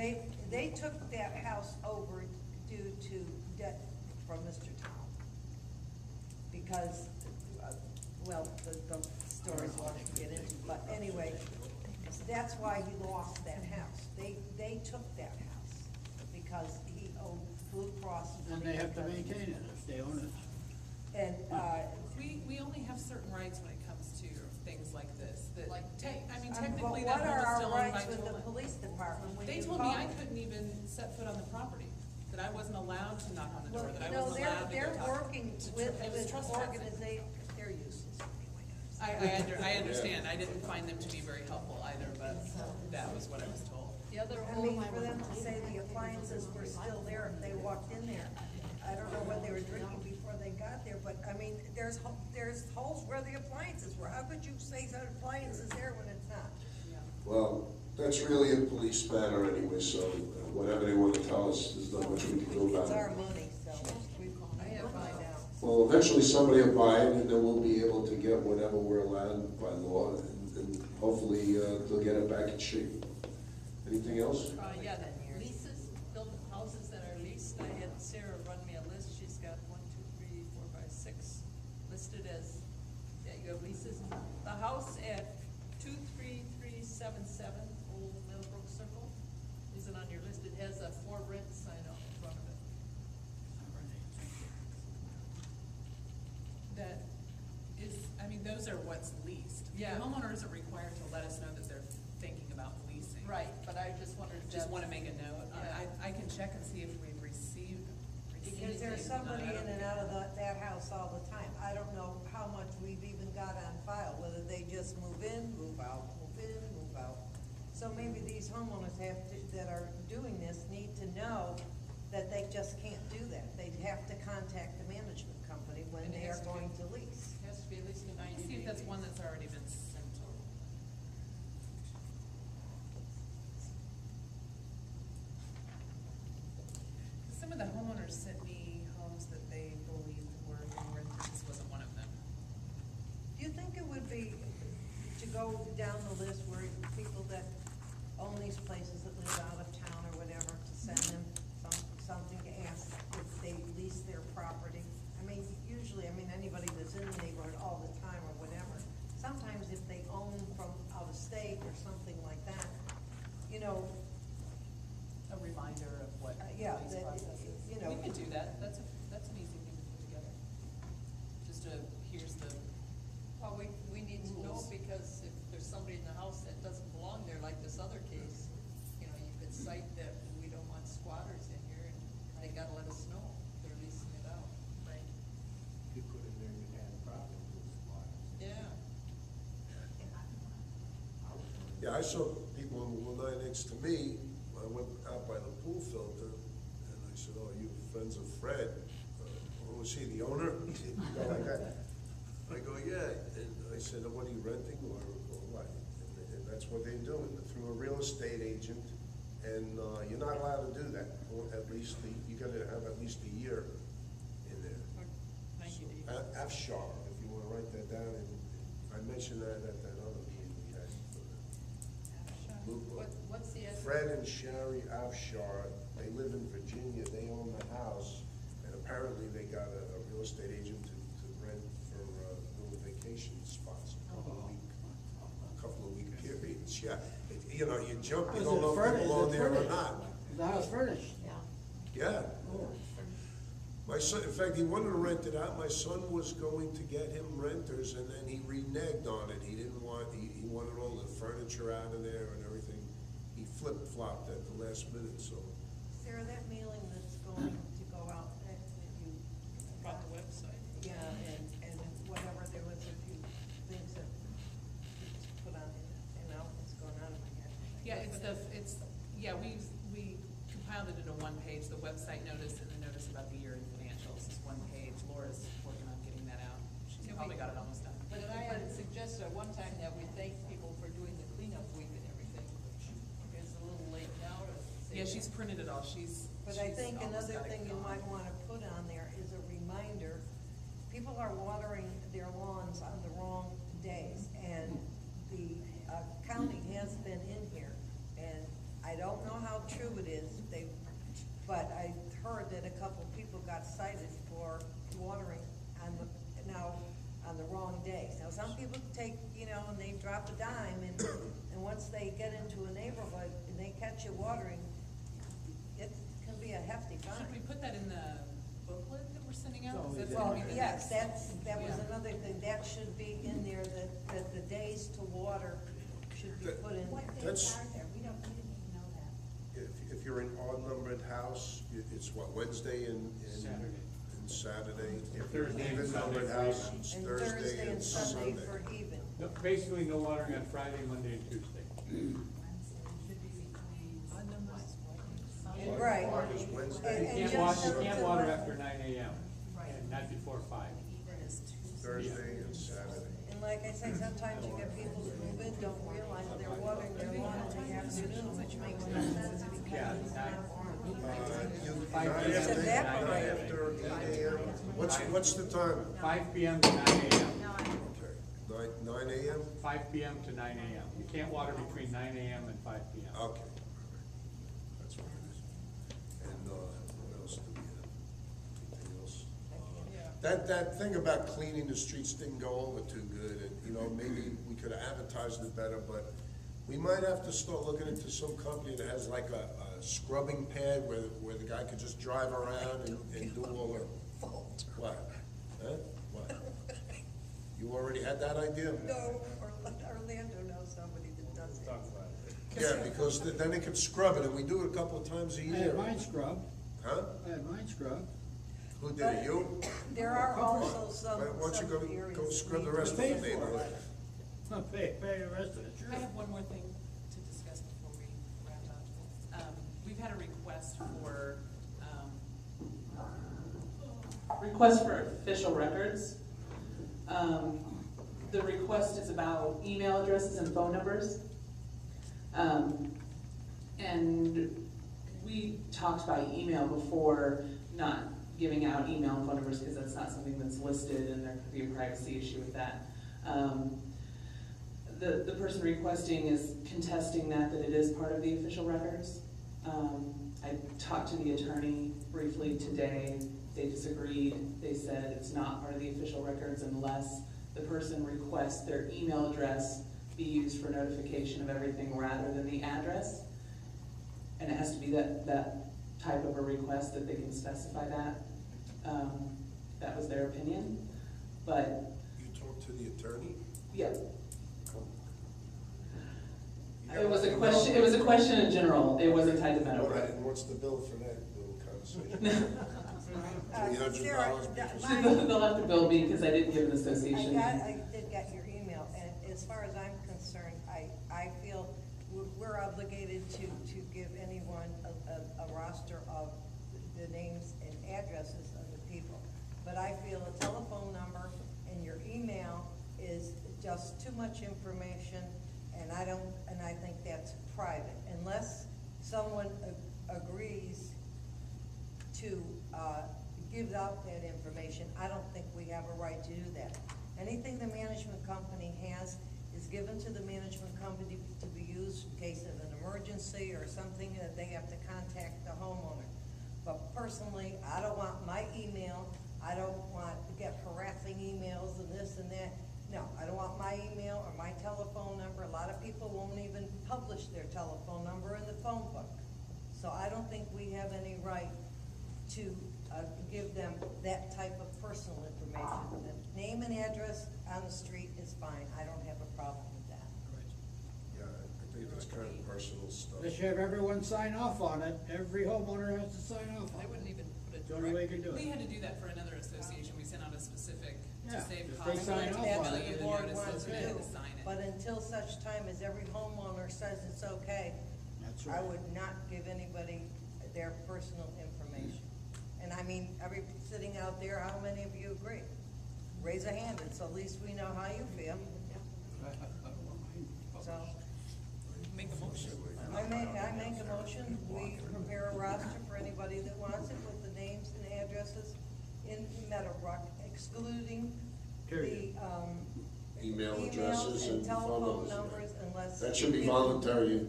They took that house over due to debt from Mr. Tom. Because, well, the story's long to get into, but anyway, that's why he lost that house. They took that house because he owed Blue Cross money. And they have to maintain it if they own it. And, We only have certain rights when it comes to things like this, that, Like I mean, but technically what that are home is our still owned by rights with the Tolan. police department when They you told me call I them? couldn't even set foot on the property, that I wasn't allowed to knock on the door, Well, that I no, wasn't allowed to go they're talk. working with It was an trespassing. organization, they're useless anyway. I understand, I didn't find them to be very helpful either, but that was what I was told. The other I home mean, I for was them to say the appliances were still there if they walked in there. I don't know what they were drinking before they got there, but I mean, there's holes where the appliances were. How could you say that appliance is there when it's not? Well, that's really a police matter anyway, so whatever they want to tell us, there's not much we can do about It's our it. money, so I have to find out. Well, eventually somebody will buy it, and then we'll be able to get whatever we're allowed by law, and hopefully they'll get it back in shape. Anything else? yeah, the leases, built houses that are leased, I had Sarah run me a list, she's got 1, 2, 3, 4, 5, 6 listed as, yeah, you have leases. The house at 23377 Old Millbrook Circle isn't on your list, it has a for rent sign out in front of it. That is, I mean, those are what's leased. Yeah. The homeowner isn't required to let us know that they're thinking about leasing. Right, but I just wondered if Just that's. wanna make a note. Yeah. I can check and see if we've received. Because there's somebody in and out of that house all the time. I don't know how much we've even got on file, whether they just move in, move out, move in, move out. So maybe these homeowners that are doing this need to know that they just can't do that. They have to contact the management company when And it they has are to be- going to lease. Has to be at least a 90 See if day that's lease. one that's already been sent to. Some of the homeowners sent me homes that they believed were being rented. This wasn't one of them. Do you think it would be, to go down the list where people that own these places that live out of town or whatever, to send them something to ask if they lease their property? I mean, usually, anybody that's in the neighborhood all the time or whatever, sometimes if they own from out of state or something like that, you know, A reminder of what the yeah, lease that, process is. you know. We could do that. That's an easy thing to put together. Just here's the, Well, we need to know Rules. because if there's somebody in the house that doesn't belong there, like this other case, you know, you could cite that we don't want squatters in here and they gotta let us know they're leasing it out. right. You put in there, you had problems with squatters. Yeah. Yeah, I saw people on the 1 next to me. I went out by the pool filter, and I said, "Oh, you friends of Fred? Was he the owner?" You go like that. I go, "Yeah." And I said, "What are you renting, or what?" And that's what they're doing through a real estate agent, and you're not allowed to do that. Or at least you got to have at least a year in there. Or 90 days. Afshar, if you want to write that down, and I mentioned that at that other meeting we had. What's the address? Fred and Sherry Afshar, they live in Virginia, they own the house, and apparently they got a real estate agent to rent for little vacation spots, a couple of week periods, yeah. You know, you jump, you Is don't it know if furnished? people Is on it there or furnished? not. Is the house furnished? Yeah, Oh. my son, in fact, he wanted to rent it out, my son was going to get him renters, and then he reneged on it, he didn't want, he wanted all the furniture out of there and everything. He flip-flopped at the last minute, so. Sarah, that mailing that's going to go out, that you. About the website? Yeah, and whatever, there was a few things that you just put on it, and now it's going on in my head. Yeah, we compiled it into one page, the website notice and the notice about the year-end financials is one page. Laura's working on getting that out. She's probably got it almost done. But I had suggested at one time that we thank people for doing the cleanup week and everything, which is a little late now to say. Yeah, she's printed it all. But I think almost another got it thing you gone. might wanna put on there is a reminder, people are watering their lawns on the wrong days, and the county has been in here, and I don't know how true it is, but I heard that a couple people got cited for watering on the wrong days. Now, some people take, and they drop a dime, and once they get into a neighborhood and they catch you watering, it can be a hefty fine. Should we put that in the booklet that we're sending out? 'Cause that's Well, gonna be the yes, next- that was Yeah. another thing, that should be in there, that the days to water should be put in What there. days are there? We didn't even know that. If you're an odd-numbered house, it's what, Wednesday and Saturday. Saturday? If Thursday you're an and even-numbered Sunday. house, it's And Thursday and Sunday. for even. No, basically, no watering on Friday, Monday, and Tuesday. Wednesday should be between. And right. Odd is Wednesday, And You just can't to water let- after 9 AM, and not before 5. Thursday and Saturday. And like I say, sometimes you get people who move in, don't realize they're watering their lawn in the afternoon, which makes no sense Yeah, because it's nine. not farm. Five Not PM. after, not evaporated. after 8 AM? What's the time? 5 PM to 9 AM. Okay, 9 AM? 5 PM to 9 AM. You can't water between 9 AM and 5 PM. Okay. That's what it is. And, what else do we have? Anything else? That thing about cleaning the streets didn't go over too good, and, maybe we could have advertised it better, but we might have to start looking into some company that has like a scrubbing pad where the guy could just drive around and do all the. What? Huh? What? You already had that idea? No, Orlando knows somebody that does it. Yeah, because then they could scrub it, and we do it a couple of times a I year. had mine scrubbed. Huh? I had mine scrubbed. Who did it, you? There are also some Why don't you some areas. go scrub the we rest of pay the for neighborhood? it. I'll pay the rest of it, sure. I have one more thing to discuss before we wrap up. We've had a request for official records. The request is about email addresses and phone numbers. And we talked by email before, not giving out email and phone numbers because that's not something that's listed and there could be a privacy issue with that. The person requesting is contesting that it is part of the official records. I talked to the attorney briefly today. They disagreed. They said it's not part of the official records unless the person requests their email address be used for notification of everything rather than the address. And it has to be that type of a request that they can specify that. That was their opinion, but You talked to the attorney? yeah. You It was a got- question. It was a question in general. It wasn't tied to All Meadow right, Brook. and what's the bill for that little conversation? $300 Sarah, between- They'll have to bill me because I didn't give an I association. did get your email, and as far as I'm concerned, I feel we're obligated to give anyone a roster of the names and addresses of the people. But I feel a telephone number and your email is just too much information, and I think that's private. Unless someone agrees to give out that information, I don't think we have a right to do that. Anything the management company has is given to the management company to be used in case of an emergency or something that they have to contact the homeowner. But personally, I don't want my email, I don't want to get harassing emails and this and that. No, I don't want my email or my telephone number. A lot of people won't even publish their telephone number in the phone book. So I don't think we have any right to give them that type of personal information. The name and address on the street is fine. I don't have a problem with that. Yeah, I think that's kind of personal stuff. Let's have everyone sign off on it. Every homeowner has to sign off on I it. wouldn't even put it It's the only way you directly. can do We it. had to do that for another association. We sent out a specific Yeah, to save if costs. they sign off That's on what it, the the board notice, wants so to we had do. to sign it. But until such time as every homeowner says it's okay, That's I right. would not give anybody their personal information. And I mean, sitting out there, how many of you agree? Raise a hand, and so at least we know how you feel. So, Make a motion. I make a motion, we prepare a roster for anybody that wants it with the names and addresses in Meadowbrook, excluding the, Period. Email emails addresses and phone telephone numbers. numbers unless. That should be voluntary